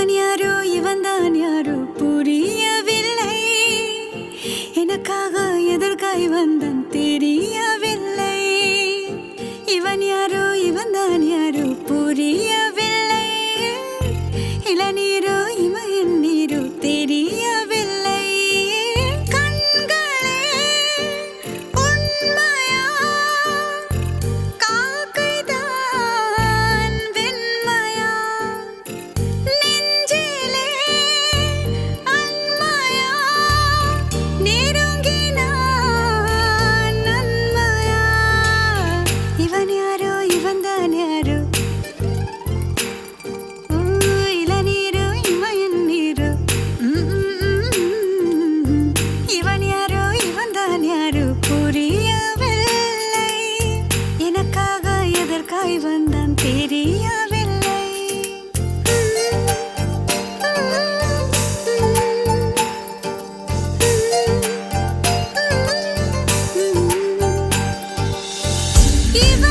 இவன் யாரோ இவன்தான் யாரோ புரியவில்லை. எனக்காக எதற்காய் வந்தான் தெரியவில்லை. இவன் யாரோ இவன்தான் யாரோ புரியவில்லை. இளநீரோ இமயன் நீரோ தெரியவில்லை. கண்களே உண்மையா காக்கைதான் வெண்மையா நெஞ்சிலே அன்மையா நெருங்கினான் நன்மையா. இவன் யாரோ இவன்தான் யாரோ இளநீரோ இமயன் நீரோ. இவன் யாரோ இவன்தான் யாரோ புரியவில்லை. எனக்காக எதற்காய் வந்தான் தெரியவில்லை. இவன்